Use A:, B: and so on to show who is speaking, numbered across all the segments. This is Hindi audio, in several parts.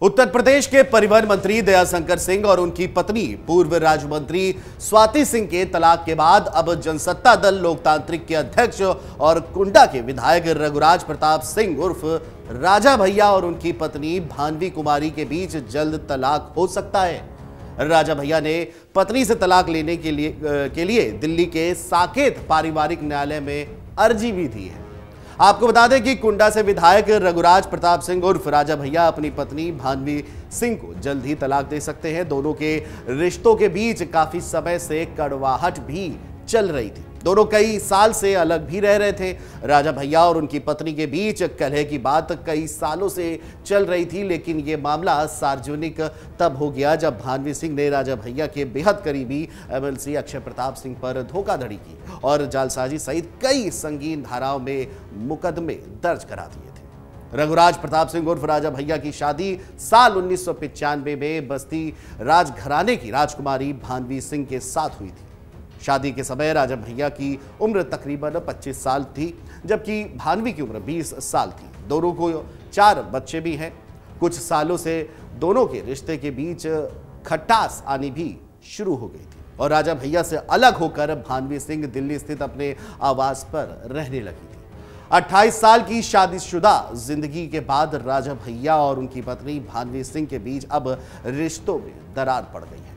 A: उत्तर प्रदेश के परिवहन मंत्री दयाशंकर सिंह और उनकी पत्नी पूर्व राज्य मंत्री स्वाति सिंह के तलाक के बाद अब जनसत्ता दल लोकतांत्रिक के अध्यक्ष और कुंडा के विधायक रघुराज प्रताप सिंह उर्फ राजा भैया और उनकी पत्नी भानवी कुमारी के बीच जल्द तलाक हो सकता है। राजा भैया ने पत्नी से तलाक लेने के लिए दिल्ली के साकेत पारिवारिक न्यायालय में अर्जी भी दी है। आपको बता दें कि कुंडा से विधायक रघुराज प्रताप सिंह उर्फ राजा भैया अपनी पत्नी भानवी सिंह को जल्द ही तलाक दे सकते हैं। दोनों के रिश्तों के बीच काफी समय से कड़वाहट भी चल रही थी। दोनों कई साल से अलग भी रह रहे थे। राजा भैया और उनकी पत्नी के बीच कलह की बात कई सालों से चल रही थी, लेकिन यह मामला सार्वजनिक तब हो गया जब भानवी सिंह ने राजा भैया के बेहद करीबी एमएलसी अक्षय प्रताप सिंह पर धोखाधड़ी की और जालसाजी सहित कई संगीन धाराओं में मुकदमे दर्ज करा दिए थे। रघुराज प्रताप सिंह उर्फ राजा भैया की शादी साल 1995 में बस्ती राजघराने की राजकुमारी भानवी सिंह के साथ हुई थी। शादी के समय राजा भैया की उम्र तकरीबन 25 साल थी, जबकि भानवी की उम्र 20 साल थी। दोनों को 4 बच्चे भी हैं। कुछ सालों से दोनों के रिश्ते के बीच खटास आनी भी शुरू हो गई थी और राजा भैया से अलग होकर भानवी सिंह दिल्ली स्थित अपने आवास पर रहने लगी थी। 28 साल की शादीशुदा जिंदगी के बाद राजा भैया और उनकी पत्नी भानवी सिंह के बीच अब रिश्तों में दरार पड़ गई है।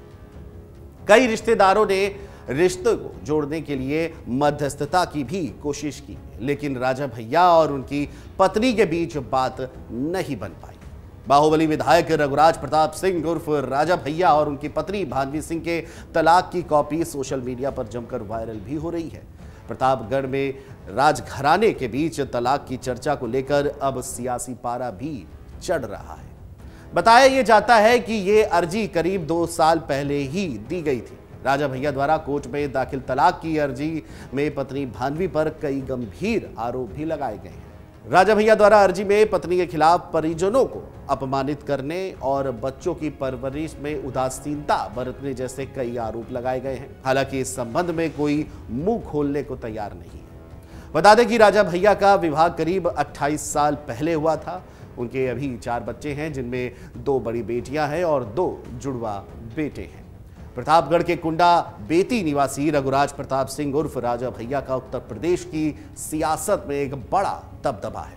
A: कई रिश्तेदारों ने रिश्ते को जोड़ने के लिए मध्यस्थता की भी कोशिश की, लेकिन राजा भैया और उनकी पत्नी के बीच बात नहीं बन पाई। बाहुबली विधायक रघुराज प्रताप सिंह उर्फ राजा भैया और उनकी पत्नी भानवी सिंह के तलाक की कॉपी सोशल मीडिया पर जमकर वायरल भी हो रही है। प्रतापगढ़ में राजघराने के बीच तलाक की चर्चा को लेकर अब सियासी पारा भी चढ़ रहा है। बताया यह जाता है कि ये अर्जी करीब 2 साल पहले ही दी गई थी। राजा भैया द्वारा कोर्ट में दाखिल तलाक की अर्जी में पत्नी भानवी पर कई गंभीर आरोप भी लगाए गए हैं। राजा भैया द्वारा अर्जी में पत्नी के खिलाफ परिजनों को अपमानित करने और बच्चों की परवरिश में उदासीनता बरतने जैसे कई आरोप लगाए गए हैं। हालांकि इस संबंध में कोई मुंह खोलने को तैयार नहीं है। बता दें कि राजा भैया का विवाह करीब 28 साल पहले हुआ था। उनके अभी 4 बच्चे हैं, जिनमें 2 बड़ी बेटियां हैं और 2 जुड़वा बेटे हैं। प्रतापगढ़ के कुंडा बेती निवासी रघुराज प्रताप सिंह उर्फ राजा भैया का उत्तर प्रदेश की सियासत में एक बड़ा दबदबा है।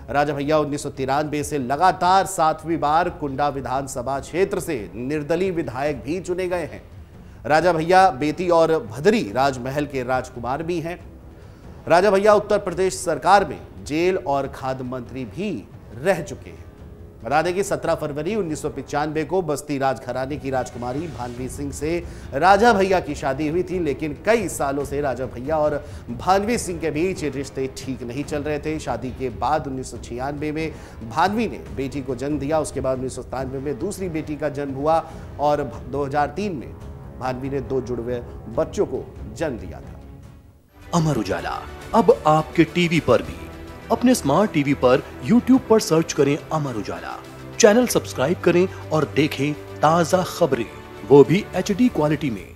A: राजा भैया 1993 से लगातार 7वीं बार कुंडा विधानसभा क्षेत्र से निर्दलीय विधायक भी चुने गए हैं। राजा भैया बेती और भदरी राजमहल के राजकुमार भी हैं। राजा भैया उत्तर प्रदेश सरकार में जेल और खाद्य मंत्री भी रह चुके हैं। बता दें कि 17 फरवरी 1995 को बस्ती राजघराने की राजकुमारी भानवी सिंह से राजा भैया की शादी हुई थी, लेकिन कई सालों से राजा भैया और भानवी सिंह के बीच रिश्ते ठीक नहीं चल रहे थे। शादी के बाद 1996 में भानवी ने बेटी को जन्म दिया। उसके बाद 1997 में दूसरी बेटी का जन्म हुआ और 2003 में भानवी ने 2 जुड़वे बच्चों को जन्म दिया था।
B: अमर उजाला अब आपके टीवी पर भी। अपने स्मार्ट टीवी पर YouTube पर सर्च करें अमर उजाला, चैनल सब्सक्राइब करें और देखें ताजा खबरें, वो भी HD क्वालिटी में।